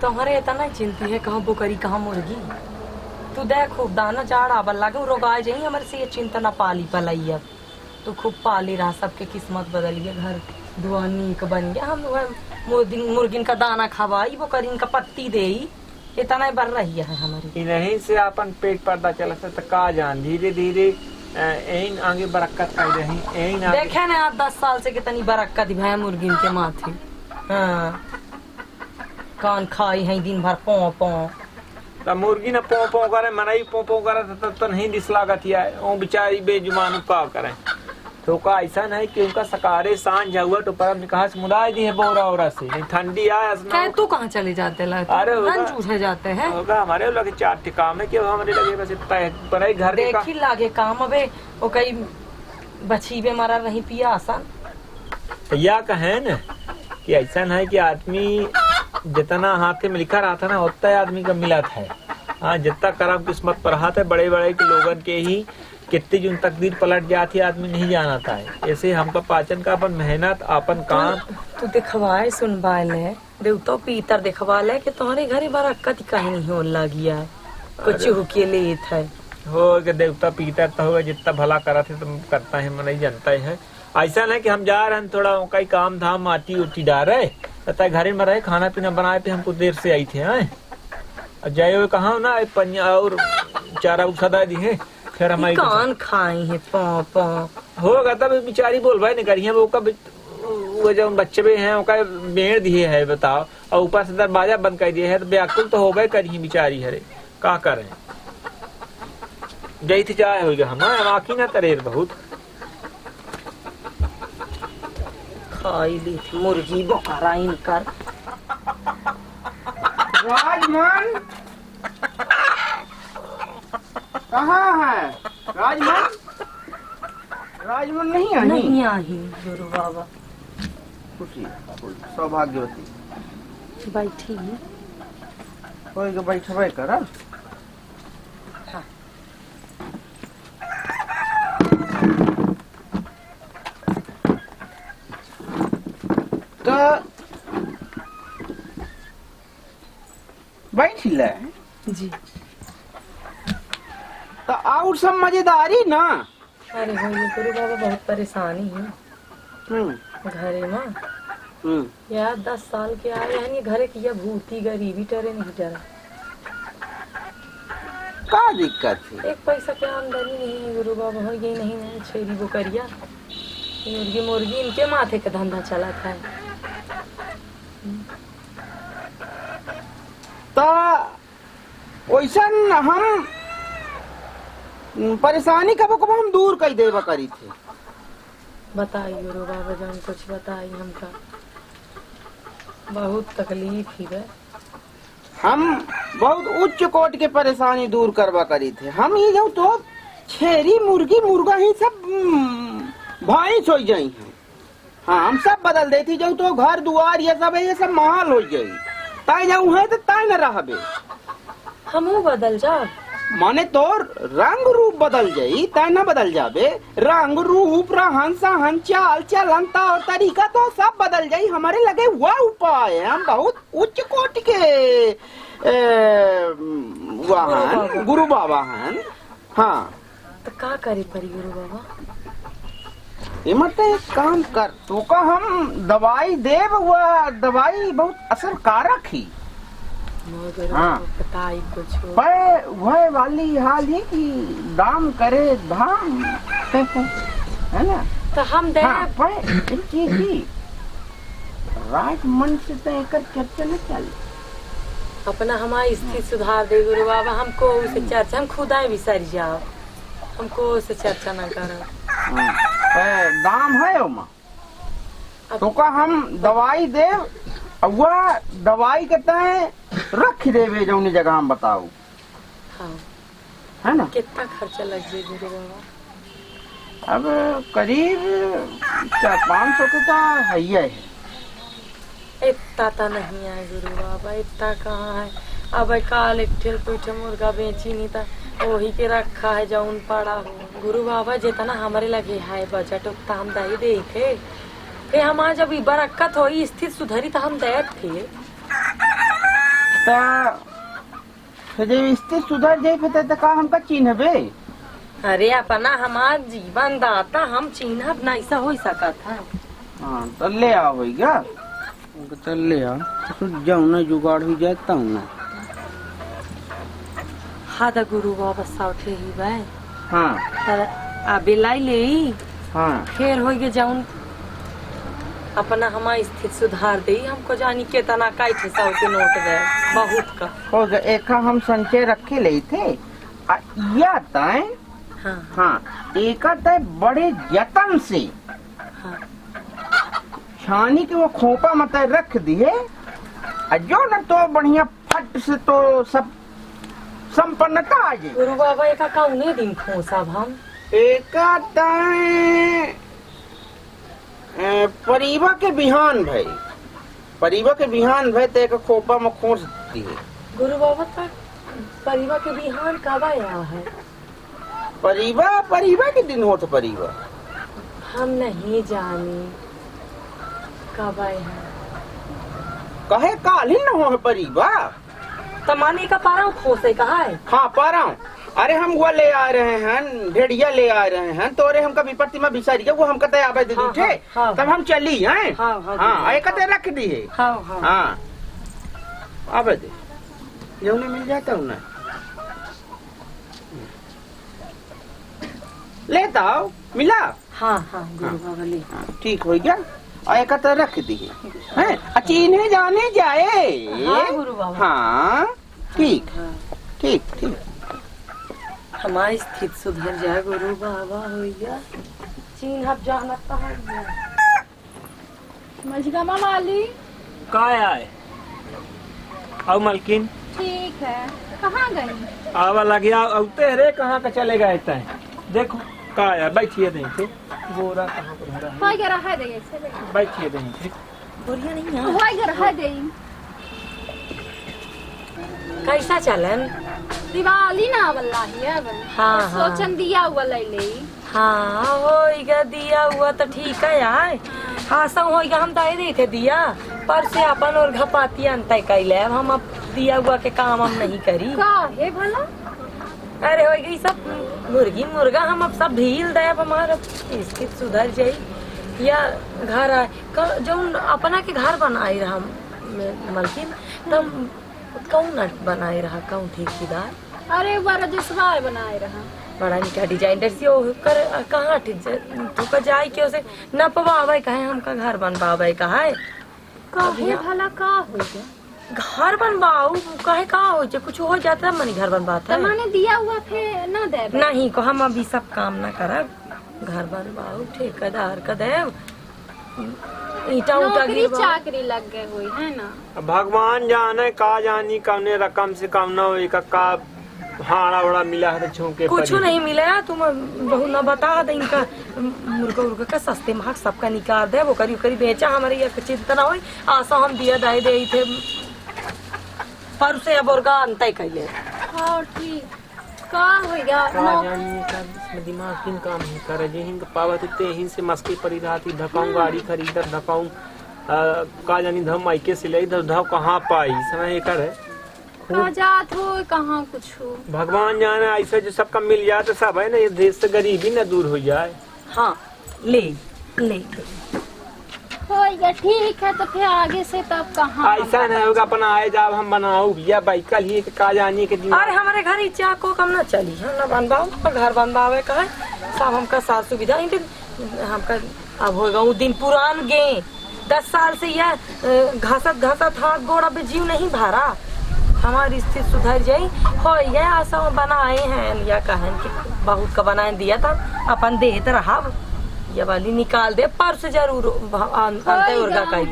तुम्हारे इतना चिंती है कहाँ बोकरी कहाँ मुर्गी। तू देख खूब दाना चाड़ आबल लागे रोगाए जाई हमारे से ये चिंता न पाली पलाई। अब तू खूब पाली रहा, सबके किस्मत बदल गया, घर दुआ नीक बन गया। हम मुर्गिन का दाना खवाई बोकरीन का पत्ती दे इतना बढ़ रही है हमारी। नहीं से अपन पेट पर्दा चलता तो का जान धीरे धीरे यही आगे बरक्कत कर रही यही देखे ना आप 10 साल से कितनी बरक्कत है मुर्गिन के माथे। हाँ कान खाई है दिन भर पौ पौ तो मुर्गी न पौ पौ करे मनाई पौ पौ करे तो नहीं दिस लागत है वो बेचारी बेजुबान का करे। तो का ऐसा नहीं कि उनका सकारे सांझ हुआ तो पर कहा समुदाय दी है बोरा ओरा से नहीं ठंडी आया तू कहाँ चले जाते अरे जाते हैं हमारे लगे 4 ठिकाने के हमारे लगे बस पर घर देखी लागे काम अबे वो कई बछीबे मारा नहीं पिया आसान। तो या कहे न कि ऐसा है कि आदमी जितना हाथ में लिखा रहा था ना उतना आदमी का मिला था। हाँ जितना करम किस्मत पर हाथ है बड़े बड़े के लोगन के ही कितनी जो तकदीर पलट जाती आदमी नहीं जानता है। ऐसे हमका पाचन का अपन मेहनत अपन काम तू दिखवाए सुन बाले देवतो पीतर दिखवा ले कि तुम्हारे घरे बरक्कत कहीं नहीं हो लगिया कुछ हुके ले था हो कि देवता पीतर तो होगा जितना भला करा थे तुम करता है मन नहीं जानता है। ऐसा नहीं कि हम जा रहे हैं थोड़ा कई काम धाम आती उठी डाल रहे तथा घरे में रहे खाना पीना बनाए पे हमको देर से आई थे। जाए हुए कहा ना पंजा और चारा सदा दी है फिर हमारी कान खाई है पौ पौ होगा तब बेचारी बोल भाई नहीं करी वो कब वो जब बच्चे भी हैं उनका बेड़ दिए है बताओ और ऊपर से दरवाजा बंद कर दिए है तो व्याकुल तो हो गए करी बेचारी हरे का करें गई थी चाहे हो गया हमारे आखी ना तरेर बहुत खाई ली थी मुर्गी बोकारा इनकर राजमन कहाँ है राजमन? राजमन नहीं आई गुरु बाबा खुशी सौभाग्यवती बैठी कोई के बैठबे कर। हाँ। तो बैठ ले जी तो और सब मजेदारी ना। अरे हो ये गुरु बाबा बहुत परेशानी है घरे में यार 10 साल के आए हैं घरे की ये भूती गरीबी टरे नहीं डरा का दिक्कत है? एक पैसा की आमदनी नहीं है गुरु बाबा हो ये नहीं छेरी बोकरिया मुर्गी मुर्गी इनके माथे का धंधा चला था। तो वैसा हम परेशानी कब कब हम दूर कर देवा करी थे। बताइए गुरु बाबा जान कुछ बताइए हमका बहुत तकलीफ ही है। हम बहुत उच्च कोट के परेशानी दूर करवा करी थे। हम ही जाऊँ तो छेरी मुर्गी मुर्गा ही सब भाई सोई जाई हैं। हाँ हम सब बदल देती जाऊँ तो घर दुआर ये सब माहौल हो जाये ताई जाऊँ है तो ताई न रहे हम बदल जा माने तो रंग रूप बदल जाई ताई न बदल जाबे रंग रूप रहन सहन चाल चलन और तरीका तो सब बदल जाई। हमारे लगे हुआ उपाय है हम बहुत उच्च कोटि के वाहन गुरु बाबा हैं। हाँ तो क्या करे परी गुरु बाबा मत एक काम कर तो का हम दवाई देव वह दवाई बहुत असरकारक ही। हाँ बताई कुछ वह वाली हाल ही कि दाम करे धाम है ना। तो हम दे राजमन से तो एक चर्चा न चले अपना हमारी स्थिति सुधार दे गुरु बाबा हमको उसे चर्चा हम खुदा विसर जाओ हमको उसे चर्चा न करो। दाम है उमा तो का हम दवाई दे वह दवाई कहता है रख देवे जो जगह हम बताओ। हाँ है ना कितना खर्चा लग जाए गुरु बाबा? अब करीब 400-500 के तो है ही है। इतना तो नहीं है गुरु बाबा इतना कहाँ है। अब काल एक ठेल मुर्गा बेची नहीं था वही के रखा है जौन पड़ा हो गुरु बाबा जितना हमारे लगे है बजट उतना हम दे दे थे फिर हमारा जब बरक्कत हो स्थिति सुधरी तो हम दे थे। जब स्थिति सुधर जाए फिर तो का हमका चिन्हबे। अरे अपना हमार जीवन दाता हम चिन्हब ना, ऐसा हो सकत है। हाँ तो ले आओ भैया, चल ले आओ, तो जाऊ ना जुगाड़ हो जाता हूँ ना। हाँ तो गुरु बाबा साउठे ही भाई। हाँ तर अबे लाई ले हाँ फिर हो गए जाऊन अपना हमारी स्थिति सुधार दे। हमको जानी के तना काई थे 100 के नोट गए बहुत का हो गया। एक हम संचय रखे ले थे या तय। हाँ हाँ एक तय बड़े जतन से हाँ छानी के वो खोपा मत रख दिए, जो न तो बढ़िया फट से तो सब संपन्नता आ जाए। गुरु बाबा एक कौने दिन खो सब हम एक तय परिवा के बिहान भाई, परिवा के बिहान भाई तो एक खोपा में खोस दिए। गुरु बाबा तक परिवार के बिहान कब आया है? परिवा के दिन होत परिवा हम नहीं जाने कब आए हैं। कहे काल ही न हो परिवा तमाने का पारा खोसे कहा है। हाँ पारा। अरे हम वो ले आ रहे हैं, भेड़िया ले आ रहे हैं, तो अरे हमका विपत्ति में बिसारी वो हम कहते आवे दे हाँ, थे। हाँ, तब हम चली हैं। हाँ, हाँ, हाँ एक कहते रख दिए। हाँ हाँ हाँ आवे दे जो नहीं मिल जाता हूँ ना लेता आओ मिला। हाँ हाँ गुरु बाबा ले। हाँ, ठीक हो गया। और एक कहते रख दिए हैं, चीन्हे जाने जाए। हाँ गुरु बाबा। हाँ ठीक हाँ। ठीक ठीक। हमारी स्थिति सुधर जाए गुरु बाबा हो गया। चीन हब जाना कहाँ गया? मजगमा वाली का आए आओ मलकिन ठीक है, कहाँ गई? आवा लगे औते रे कहाँ का चले गए तय देखो का आया बैठिए नहीं थे गोरा कहाँ पर भरा है होय गे रहा दे से बैठिए नहीं थे बोरिया नहीं है। होय गे रहा दे। कैसा चलन? दिवाली ना वल्लाही है हाँ, हाँ। सोचन दिया हुआ ले ले। हाँ होइगा दिया हुआ तो ठीक है यार। हाँ सब होइगा हम दे रहे थे दिया पर से अपन और घपाती अंतर कैले हम अब दिया हुआ के काम हम नहीं करी। का है भला? अरे हो गई सब मुर्गी मुर्गा हम अब सब ढील दे अब हमारा स्थिति सुधर जाये या घर आए जो अपना के घर बनाए रहा मलकिन तब कौन बनाए रहा कौन ठेकेदार? अरे बारा जसवार बनाए रहा बड़ा निका डिजाइन से कर कहाँ ठिक जाए के उसे न पवावे कहे हमका घर बनवावे कहे का है भला का हो गया? घर बनवाऊ कहे का हो जाए कुछ हो जाता मनी घर बनवाता है। तमाने दिया हुआ फिर ना दे नहीं को हम अभी सब काम ना करब घर बनवाऊ ठेकेदार का देव ईटा उटा नौकरी चाकरी लग गए हुई है ना। भगवान जाने का जानी कौने रकम से कम न हो का हाड़ा उड़ा मिला है छूके कुछ नहीं मिला तुम बहु न बता दे इनका मुर्गा उर्गा का सस्ते महक सबका निकाल दे वो करी बेचा हमारे ये चिंता ना हो आशा हम दिया दे थे पर से अब और अंतर कैले। हाँ ठीक का हो गया का जानी का इसमें दिमाग किन काम नहीं करे जे हिंग पावत ते हिं से मस्ती पड़ी रहती धकाऊं गाड़ी खरीदर धकाऊं का जानी धम माइके सिलाई धव कहाँ पाई समय कर का जात हो कहाँ कुछ हो। भगवान जाने ऐसे जो सबका मिल जाए तो सब है ना ये देश से गरीबी न दूर हो जाए। हाँ ले ले हो गया ठीक है तो फिर आगे से तब कहाँ ऐसा नहीं होगा अपना आए जब हम बनाओ या भाई कल ही का जानी के दिन अरे हमारे घर इच्छा को कम ना चली हम ना बनवाओ घर बनवावे का है सब हमका साथ सुविधा हमका अब होगा वो दिन पुरान गे 10 साल से यह घासत हाथ गोड़ा पे जीव नहीं भरा हमारी स्थिति सुधर जाई हो गया आशा बनाए हैं या कहन कि बहुत का बनाए दिया था अपन देत रहा ये वाली निकाल दे पर से जरूर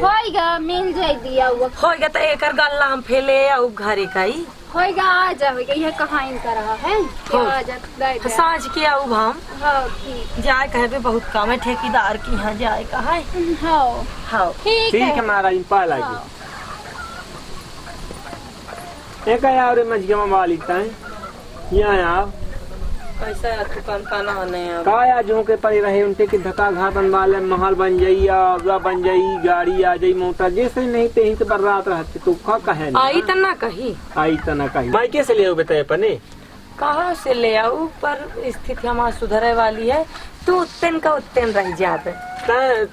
होएगा मिल जाए दिया हुआ होएगा तो एक गल्ला हम फैले और घरे का ही होएगा आ जाएगा ये कहाँ इनका रहा है आ जा साँझ के आऊ हम हाँ ठीक जाए कहे पे बहुत काम है ठेकेदार की यहाँ जाए कहा है हाँ हाँ ठीक ठीक है महाराज पा लगी एक यार मजगे में वाली तय यहाँ आओ कैसा है दुकान का नहाने अब? काया जो के पड़े रहे उनके की धक्का घा बनवा ले, महल बन जाई, अगवा बन जाई, गाड़ी आ जाई, मोटर जैसे नहीं ते ही तो बर्रात रहते तो का कहे आई त ना कही, आई त ना कही। मायके से ले बताए अपने कहाँ से ले आऊ, पर स्थिति हमारी सुधरे वाली है, तो उतन का उतन रह जाते।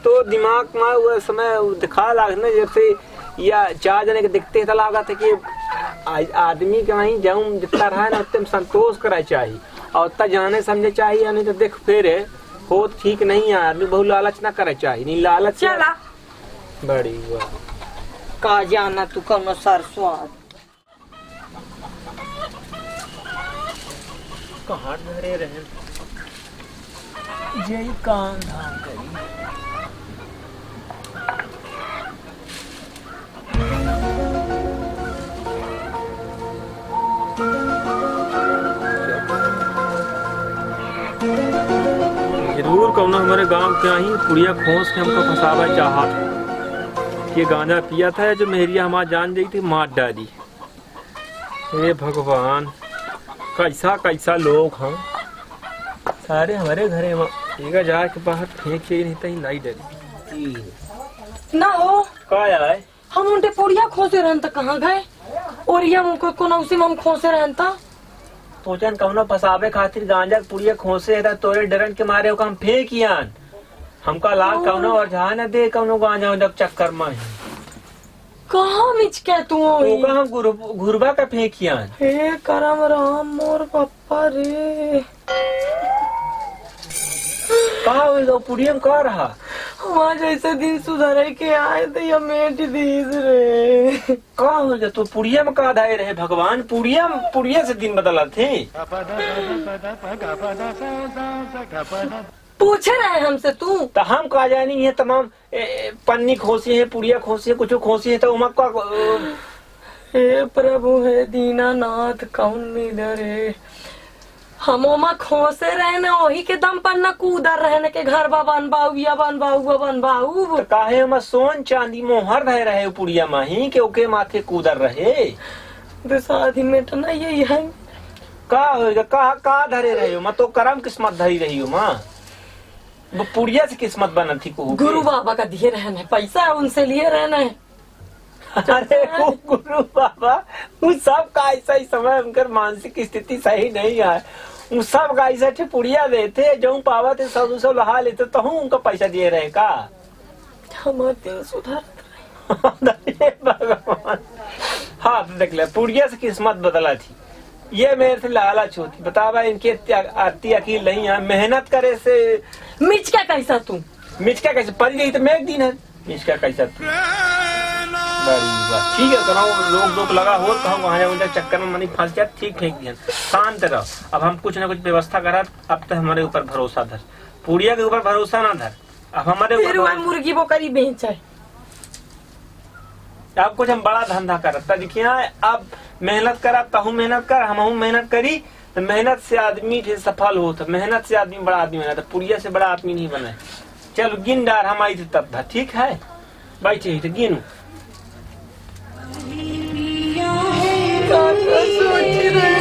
तो दिमाग में वो समय दिखा लागने जैसे या 4 जने के दिखते तो लागत है कि आदमी के वहीं जाऊं जितना रहा ना उतने संतोष करा चाहिए और उतना जाने समझे चाहिए, नहीं तो देख फिर हो ठीक नहीं है। आदमी बहुत लालच ना करे चाहिए, नहीं लालच चला बड़ी हुआ का जाना तू कौनो सरस्वाद कहाँ धरे रहे यही काम धाम करी। जरूर कौन हमारे गांव के ही पुड़िया खोस के हमको फंसावा चाहा था। ये गांजा पिया था जो मेहरिया हमारा जान गई थी, मार डाली। हे भगवान कैसा कैसा लोग हैं सारे हमारे घरे में एक जाके बाहर फेंक के नहीं तो लाई डरी ना हो। का है हम उनके पुड़िया खोसे रहन त कहाँ गए, और ये हमको कोनो उसी में हम खोसे रहन था। सोचन कौनो फसावे खातिर गांजा के पुड़िया खोसे था, तोरे डरन के मारे हम फेंकियान हमका लाग कौनो और जहाँ न दे कौनो गांजा चक्कर में कहाँ मिच के तू हम घुरबा का फेंकियान। हे करम राम मोर पप्पा रे, कहा हुई पुड़िया में कहा रहा हमारे जैसे दिन सुधरे के आए थे या मेट दीज रे। कहा हो गया तो पुड़िया में कहा धाए रहे भगवान, पुड़िया से दिन बदला थे। पूछे रहे हमसे तू तो हम कहा जाए नहीं है तमाम पन्नी खोसी है, पुड़िया खोसी है, कुछ खोसी है तो उमक का हे प्रभु हे दीनानाथ कौन मिले रे। हम ओमा खोसे रहे न वही के दम पर न कूदर रहने के घर बनबाऊ या बनबाऊ तो काहे हम सोन चांदी मोहर रहे रहे पुड़िया माही के ओके माथे कूदर रहे। शादी में तो नहीं यही है का होगा का धरे रहे हो मैं तो करम किस्मत धरी रही हूँ माँ, वो पुड़िया से किस्मत बना थी को गुरु बाबा का दिए रहने पैसा उनसे लिए रहने। अरे वो गुरु बाबा वो सब का ऐसा ही समय उनकर मानसिक स्थिति सही नहीं है, वो सब का ऐसा पुड़िया देते जो पावा थे सब सब लहा लेते तो हम उनका पैसा दिए रहे का। हमारे दिन सुधर भगवान हाँ तो देख ले पुड़िया से किस्मत बदला थी, ये मेरे से लालच होती बतावा इनकी आती अकील नहीं है। मेहनत करे से मिचका कैसा तू मिचका कैसे पड़ी गई तो मैं एक दिन है मिचका कैसा तू ठीक है तो लोग लगा हो तो हम वहाँ चक्कर में मनी फंस जाए ठीक फेंक दिया शांत रहो। अब हम कुछ ना कुछ व्यवस्था करा, अब तो हमारे ऊपर भरोसा धर, पुड़िया के ऊपर भरोसा ना धर, अब हमारे ऊपर मुर्गी बोकरी बेच है। अब कुछ हम बड़ा धंधा करता देखिए अब मेहनत करा तहु मेहनत कर हम मेहनत करी तो मेहनत से आदमी सफल हो, तो मेहनत से आदमी बड़ा आदमी बना, तो पुड़िया से बड़ा आदमी नहीं बना। चलो गिन डार हम आई थी तब था ठीक है बैठे तो गिन सोच रहे